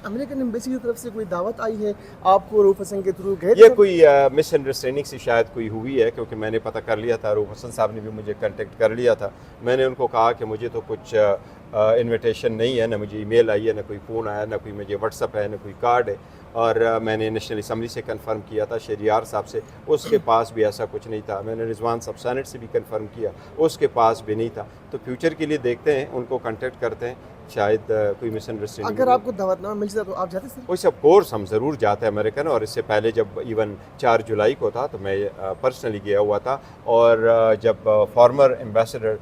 American embassy کی طرف سے کوئی دعوت آئی ہے آپ کو رؤوف حسن کے تھرو گئے؟ یہ کوئی مس انڈرسٹینڈنگ سے شاید کوئی ہوئی ہے، کیونکہ میں نے پتہ کر لیا تھا، رؤوف حسن صاحب نے بھی مجھے کنٹیکٹ کر لیا تھا. میں نے ان کو کہا کہ مجھے تو کچھ انویٹیشن نہیں ہے، نہ مجھے ای میل آئی ہے، نہ کوئی فون آیا، نہ کوئی مجھے واٹس ایپ ہے، نہ کوئی کارڈ ہے. اور میں نے نیشنل اسمبلی سے کنفرم کیا تھا، شہریار صاحب سے، اس کے پاس بھی ایسا کچھ نہیں تھا. میں نے رضوان صاحب سینٹ سے بھی کنفرم کیا، اس کے پاس بھی نہیں تھا. تو فیوچر کے لیے دیکھتے ہیں، ان کو کنٹیکٹ کرتے ہیں، شاید کوئی مس انڈرسٹینڈنگ. اگر آپ کو دعوت نامہ مل جاتا تو آپ جاتے سر؟ ویسے آف کورس ہم ضرور جاتے ہیں امریکن، اور اس سے پہلے جب ایون 4 جولائی کو تھا تو میں پرسنلی گیا ہوا تھا. اور جب فارمر ایمبیسڈر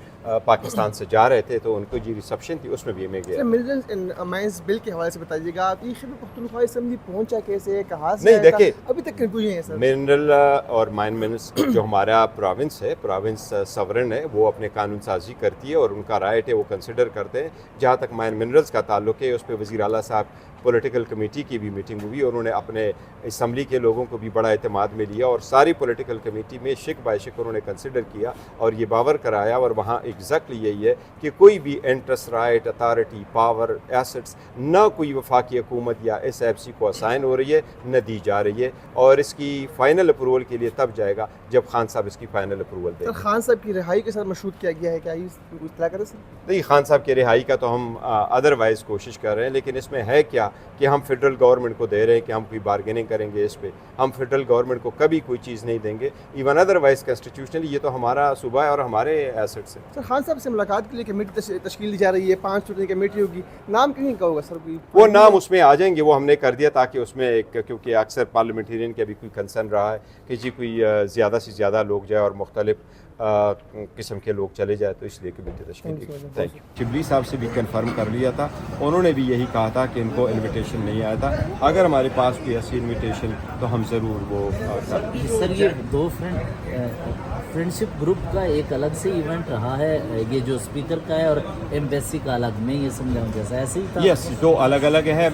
پاکستان سے جا رہے تھے تو ان کو جو ریسیپشن تھی اس میں بھی میں گیا. ملٹنٹ امائنس بل کے حوالے سے بتائیے گا، آپ یہ خیبر پختونخوا اسمبلی پہنچا کیسے، کہاں سے؟ نہیں دیکھیں، ابھی تک کنفیوژن ہے سر. منرل اور مائن منس جو ہمارا پروونس ہے، پروونس سورن ہے، وہ اپنے قانون سازی کرتی ہے اور ان کا رائٹ ہے، وہ کنسیڈر کرتے ہیں. جہاں تک مائن منرلز کا تعلق ہے، اس پہ وزیر اعلیٰ صاحب پولیٹیکل کمیٹی کی بھی میٹنگ ہوئی اور انہوں نے اپنے اسمبلی کے لوگوں کو بھی بڑا اعتماد میں لیا اور ساری پولیٹیکل کمیٹی میں شک بائی شک انہوں نے کنسیڈر کیا اور یہ باور کرایا. اور وہاں ایگزیکٹلی یہی ہے کہ کوئی بھی interest, right, authority, power, assets نہ کوئی وفاقی حکومت یا ایس ایف سی کو اسائن ہو رہی ہے نہ دی جا رہی ہے. اور اس کی فائنل اپروول کے لیے تب جائے گا جب خان صاحب اس کی فائنل اپروول دیں. سر خان صاحب کی رہائی کے ساتھ مشروط کیا گیا ہے، کیا یہ اطلاع کریں سر؟ نہیں، خان صاحب کی رہائی کا تو ہم ادروائز کوشش کر رہے ہیں، لیکن اس میں ہے کیا کہ ہم فیڈرل گورنمنٹ کو دے رہے ہیں کہ ہم کوئی بارگیننگ کریں گے اس پہ. ہم فیڈرل گورنمنٹ کو کبھی کوئی چیز نہیں دیں گے، ایون ادروائز کنسٹیٹیوشنلی یہ تو ہمارا صوبہ ہے اور ہمارے ایسٹس ہیں. سر خان صاحب سے ملاقات کے لیے کمیٹی تشکیل دی جا رہی ہے، 5 رکنی کمیٹی ہوگی، نام کن کا ہوگا سر؟ کوئی وہ نام اس میں آ جائیں گے، وہ ہم نے کر دیا تاکہ اس میں ایک، کیونکہ اکثر پارلیمنٹیرین کے ابھی کوئی کنسرن رہا ہے کہ جی کوئی زیادہ سے زیادہ لوگ جائے اور مختلف قسم کے لوگ چلے جائے، تو اس لیے کمیٹی تشکیل دی گئی. Thank you. شبلی صاحب سے بھی کنفرم کر لیا تھا، انہوں نے بھی یہی کہا تھا کہ ان کو انویٹیشن نہیں آیا تھا. اگر ہمارے پاس کوئی ایسی انویٹیشن تو ہم ضرور وہ سر یہ دو فرینڈشپ گروپ کا ایک الگ سے ایونٹ رہا ہے، یہ جو اسپیکر کا ہے اور ایمبیسی کا الگ، میں یہ سمجھاؤں جیسا ایسے ہی تھا؟ یس، دو الگ الگ ہے.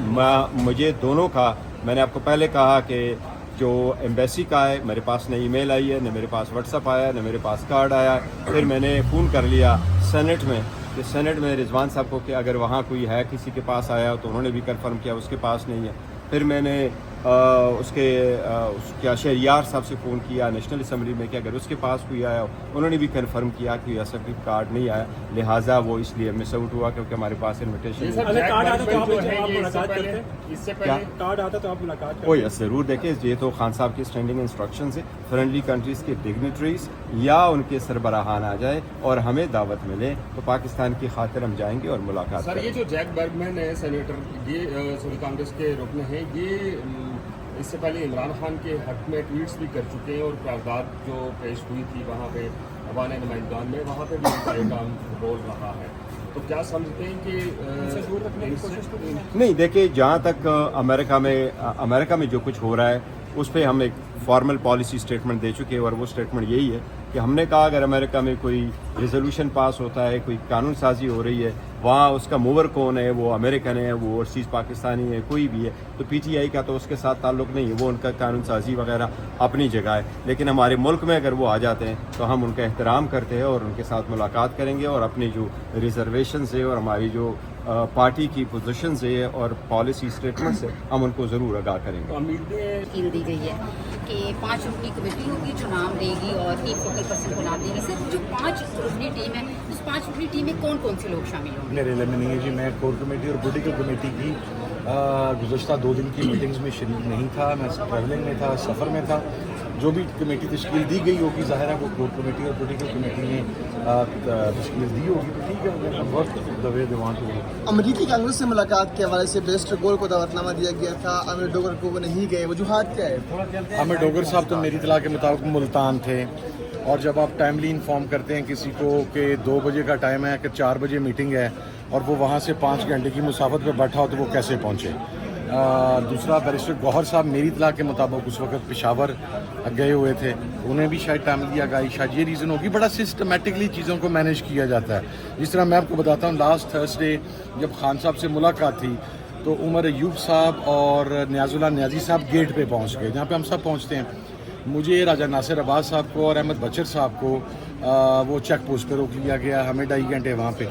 مجھے دونوں کا، میں نے آپ کو پہلے کہا کہ جو ایمبیسی کا ہے میرے پاس نہ ای میل آئی ہے، نہ میرے پاس واٹس ایپ آیا، نہ میرے پاس کارڈ آیا. پھر میں نے فون کر لیا سینٹ میں، کہ سینٹ میں رضوان صاحب کو کہ اگر وہاں کوئی ہے کسی کے پاس آیا تو انہوں نے بھی کنفرم کیا اس کے پاس نہیں ہے. پھر میں نے اس کے شہریار صاحب سے فون کیا نیشنل اسمبلی میں کہ اگر اس کے پاس کوئی آیا، انہوں نے بھی کنفرم کیا کہ ایسا کوئی کارڈ نہیں آیا، لہٰذا وہ اس لیے مس آؤٹ ہوا کیونکہ ہمارے پاس انویٹیشن وہ یس ضرور. دیکھیں یہ تو خان صاحب کی اسٹینڈنگ انسٹرکشنز ہیں، فرینڈلی کنٹریز کے ڈگنیٹریز یا ان کے سربراہان آ جائے اور ہمیں دعوت ملے تو پاکستان کی خاطر ہم جائیں گے اور ملاقات کریں گے. سر یہ جو جیک برگمین ہے سینیٹر، یہ سوری کانگریس کے رکن ہیں، یہ اس سے پہلے عمران خان کے حق میں ٹویٹس بھی کر چکے ہیں اور قرارداد جو پیش ہوئی تھی وہاں پہ ایوان نمائندگان میں، وہاں پہ بھی ان کا ایک رول رہا ہے. تو کیا سمجھتے ہیں کہ نہیں دیکھیں، جہاں تک امریکہ میں جو کچھ ہو رہا ہے اس پہ ہم ایک فارمل پالیسی اسٹیٹمنٹ دے چکے ہیں اور وہ اسٹیٹمنٹ یہی ہے کہ ہم نے کہا اگر امریکہ میں کوئی ریزولوشن پاس ہوتا ہے، کوئی قانون سازی ہو رہی ہے، وہاں اس کا موور کون ہے، وہ امریکن ہے، وہ اوورسیز پاکستانی ہے، کوئی بھی ہے، تو پی ٹی آئی کا تو اس کے ساتھ تعلق نہیں ہے، وہ ان کا قانون سازی وغیرہ اپنی جگہ ہے. لیکن ہمارے ملک میں اگر وہ آ جاتے ہیں تو ہم ان کا احترام کرتے ہیں اور ان کے ساتھ ملاقات کریں گے اور اپنی جو ریزرویشنز ہے اور ہماری جو پارٹی کی پوزیشنز ہے اور پالیسی اسٹیٹمنٹس ہے ہم ان کو ضرور آگاہ کریں گے. تشکیل دی گئی ہے کہ 5 رکنی کمیٹی ہوگی جو نام دے گی اور ایک فوکل پرسن کو نام دے گی. سر جو 5 رکنی ٹیم ہے، اس 5 رکنی ٹیم میں کون کون سے لوگ شامل ہوں گے؟ میرے علم میں نہیں ہے جی. میں کور کمیٹی اور پولیٹیکل کمیٹی کی گزشتہ 2 دن کی میٹنگز میں شریک نہیں تھا، میں ٹریولنگ میں تھا، سفر میں تھا. جو بھی کمیٹی تشکیل دی گئی ہوگی ظاہر ہے وہ کور کمیٹی اور پولیٹیکل کمیٹی نے تشکیل دی ہوگی، تو ٹھیک ہے، work the way they want to. امریکی کانگریس سے ملاقات کے حوالے سے بیرسٹر گول کو دعوت نامہ دیا گیا تھا، عامر ڈوگر کو وہ نہیں گئے، وجوہات کیا ہے؟ عامر ڈوگر صاحب تو میری اطلاع کے مطابق ملتان تھے، اور جب آپ ٹائملی انفارم کرتے ہیں کسی کو کہ 2 بجے کا ٹائم ہے کہ 4 بجے میٹنگ ہے اور وہ وہاں سے 5 گھنٹے کی مسافت پہ بیٹھا ہو تو وہ کیسے پہنچے؟ دوسرا بیرسٹر گوہر صاحب میری اطلاع کے مطابق اس وقت پشاور گئے ہوئے تھے، انہیں بھی شاید ٹائم دیا گیا. شاید یہ ریزن ہوگی. بڑا سسٹمیٹکلی چیزوں کو مینیج کیا جاتا ہے. جس طرح میں آپ کو بتاتا ہوں، لاسٹ تھرسڈے جب خان صاحب سے ملاقات تھی تو عمر ایوب صاحب اور نیاز اللہ نیازی صاحب گیٹ پہ پہنچ گئے جہاں پہ ہم سب پہنچتے ہیں. مجھے راجہ ناصر عباس صاحب کو اور احمد بچر صاحب کو وہ چیک پوسٹ پہ روک لیا گیا، ہمیں 2.5 گھنٹے وہاں پہ.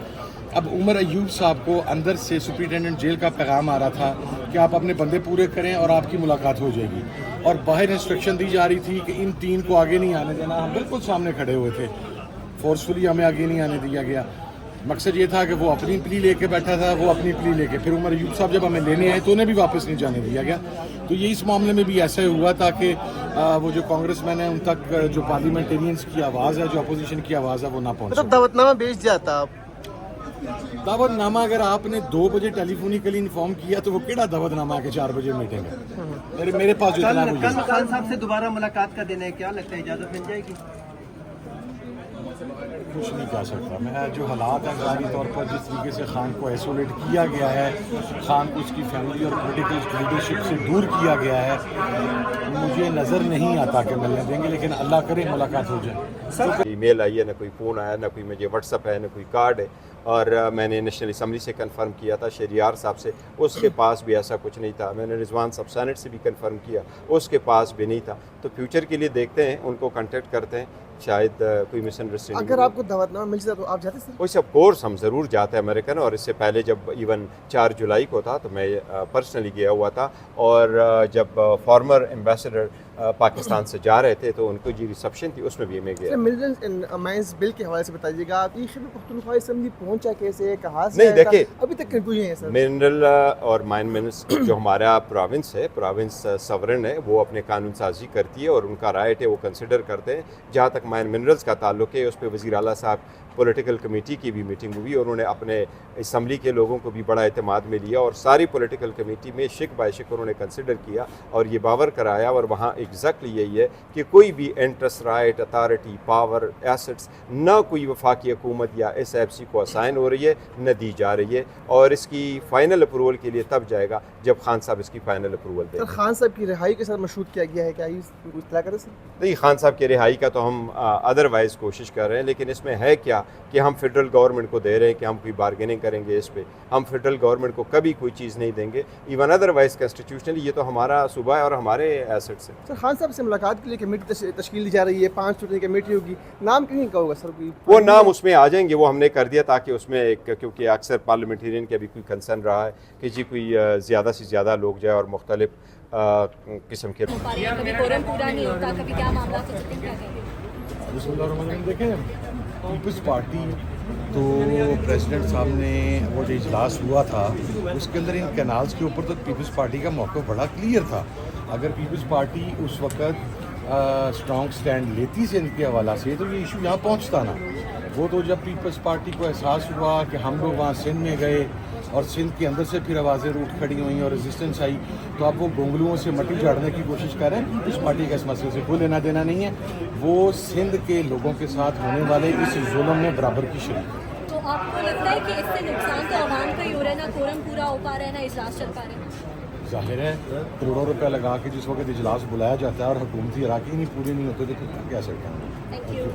اب عمر ایوب صاحب کو اندر سے سپرنٹینڈنٹ جیل کا پیغام آ رہا تھا کہ آپ اپنے بندے پورے کریں اور آپ کی ملاقات ہو جائے گی. اور باہر انسٹرکشن دی جا رہی تھی کہ ان 3 کو آگے نہیں آنے دینا. ہم بالکل سامنے کھڑے ہوئے تھے, فورسفلی ہمیں آگے نہیں آنے دیا گیا. مقصد یہ تھا کہ وہ اپنی پلی لے کے بیٹھا تھا, وہ اپنی پلی لے کے, پھر عمر ایوب صاحب جب ہمیں لینے آئے تو انہیں بھی واپس نہیں جانے دیا گیا. تو یہ اس معاملے میں بھی ایسا ہوا تاکہ وہ جو کانگریس مین ہیں ان تک جو پارلیمنٹیرینس کی آواز ہے, جو اپوزیشن کی آواز ہے, وہ نہ پہنچے. مطلب دعوت نامہ بھیج دیا تھا آپ. دعوت نامہ اگر آپ نے 2 بجے ٹیلی فونیکلی انفارم کیا تو وہ کیڑا دعوت نامہ ہے کہ 4 بجے میٹنگ ہے. میرے پاس جو اطلاع کل خان صاحب سے دوبارہ ملاقات کا دن ہے, کیا لگتا ہے اجازت مل جائے گی؟ کچھ نہیں کہہ سکتا میں. جو حالات ہیں ظاہری طور پر جس طریقے سے خان کو ایسولیٹ کیا گیا ہے, خان کو اس کی فیملی اور پولیٹیکل لیڈرشپ سے دور کیا گیا ہے, مجھے نظر نہیں آتا کہ ملنے دیں گے, لیکن اللہ کرے ملاقات ہو جائے. ای میل آئی ہے, نہ کوئی فون آیا, نہ کوئی مجھے واٹس اپ ہے, نہ کوئی کارڈ ہے. اور میں نے نیشنل اسمبلی سے کنفرم کیا تھا, شہریار صاحب سے, اس کے پاس بھی ایسا کچھ نہیں تھا. میں نے رضوان صاحب سینٹ سے بھی کنفرم کیا, اس کے پاس بھی نہیں تھا. تو فیوچر کے لیے دیکھتے ہیں, ان کو کانٹیکٹ کرتے ہیں, شاید کوئی مس انڈرسٹینڈنگ. اگر آپ کو دعوت نامہ مل جاتا تو آپ جاتے سر؟ ویسے آف کورس ہم ضرور جاتے ہیں امریکن, اور اس سے پہلے جب ایون 4 جولائی کو تھا تو میں پرسنلی گیا ہوا تھا. اور جب فارمر ایمبیسڈر پاکستان سے جا رہے تھے تو ان کو جو ریسیپشن تھی اس میں بھی میں گیا. ملٹنٹ امائنس بل کے حوالے سے بتائیے گا, آپ یہ خیبر پختونخوا اسمبلی پہنچا کیسے, کہاں سے نہیں, دیکھیے ابھی تک کوئی ہے سر؟ منرل اور مائن منس جو ہمارا پروونس ہے, پروونس سورن ہے, وہ اپنے قانون سازی کرتی ہے اور ان کا رائٹ ہے, وہ کنسیڈر کرتے ہیں. جہاں تک مائن منرلز کا تعلق ہے, اس پہ وزیر اعلیٰ صاحب پولیٹیکل کمیٹی کی بھی میٹنگ ہوئی, اور انہوں نے اپنے اسمبلی کے لوگوں کو بھی بڑا اعتماد میں لیا, اور ساری پولیٹیکل کمیٹی میں شک بائی شک انہوں نے کنسیڈر کیا اور یہ باور کرایا. اور وہاں ایگزیکٹلی یہی ہے کہ کوئی بھی interest, right, authority, power, assets نہ کوئی وفاقی حکومت یا ایس ایف سی کو اسائن ہو رہی ہے, نہ دی جا رہی ہے. اور اس کی فائنل اپروول کے لیے تب جائے گا جب خان صاحب اس کی فائنل اپروول دیں. سر خان صاحب کی رہائی کے ساتھ مشروط کیا گیا ہے, کیا یہ اطلاع کریں سر؟ نہیں, خان صاحب کی رہائی کا تو ہم ادروائز کوشش کر رہے ہیں, لیکن اس میں ہے کیا کہ ہم فیڈرل گورنمنٹ کو دے رہے ہیں کہ ہم کوئی بارگیننگ کریں گے اس پہ. ہم فیڈرل گورنمنٹ کو کبھی کوئی چیز نہیں دیں گے. ایون ادروائز کنسٹیٹیوشنلی یہ تو ہمارا صوبہ ہے اور ہمارے ایسٹس ہیں. سر خان صاحب سے ملاقات کے لیے کمیٹی تشکیل دی جا رہی ہے, 5 رکنی کمیٹی ہوگی, نام کہیں کا ہوگا سر؟ کوئی وہ نام اس میں آ جائیں گے, وہ ہم نے کر دیا تاکہ اس میں ایک, کیونکہ اکثر پارلیمنٹیرین کا بھی کوئی کنسرن رہا ہے کہ جی کوئی زیادہ سے زیادہ لوگ جائے اور مختلف قسم کے. کبھی کورم پورا نہیں ہوتا, کبھی کیا معاملہ ہو سکتے ہیں, کیا کہیں گے؟ بسم اللہ الرحمن الرحیم. دیکھیں, پیپلز پارٹی تو پریزیڈنٹ صاحب نے وہ جو اجلاس ہوا تھا اس کے اندر ان کینالز کے اوپر تو پیپلز پارٹی کا موقف بڑا کلیئر تھا. اگر پیپلز پارٹی اس وقت اسٹرانگ سٹینڈ لیتی سندھ کے حوالہ سے تو یہ ایشو یہاں پہنچتا نا. وہ تو جب پیپلز پارٹی کو احساس ہوا کہ ہم لوگ وہاں سندھ میں گئے اور سندھ کے اندر سے پھر آوازیں روٹ کھڑی ہوئیں اور ریزسٹنس آئی, تو اب وہ گونگلوؤں سے مٹی جھاڑنے کی کوشش کر رہے ہیں. پیپلز پارٹی کا اس مسئلے سے کوئی لینا دینا نہیں ہے. وہ سندھ کے لوگوں کے ساتھ ہونے والے اس ظلم میں برابر کی شریک ہے. تو آپ کو لگتا ہے کہ اس سے نقصان تو عوام کا ہی ہو رہا ہے, نہ کورم پورا ہو پا رہا ہے, نہ اجلاس چل پا رہے ہیں؟ ظاہر ہے کروڑوں روپے لگا کے جس وقت اجلاس بلایا جاتا ہے اور حکومتی اراکین نہیں پوری نہیں ہوتے تو کیا کہہ سکتے ہیں. Thank you.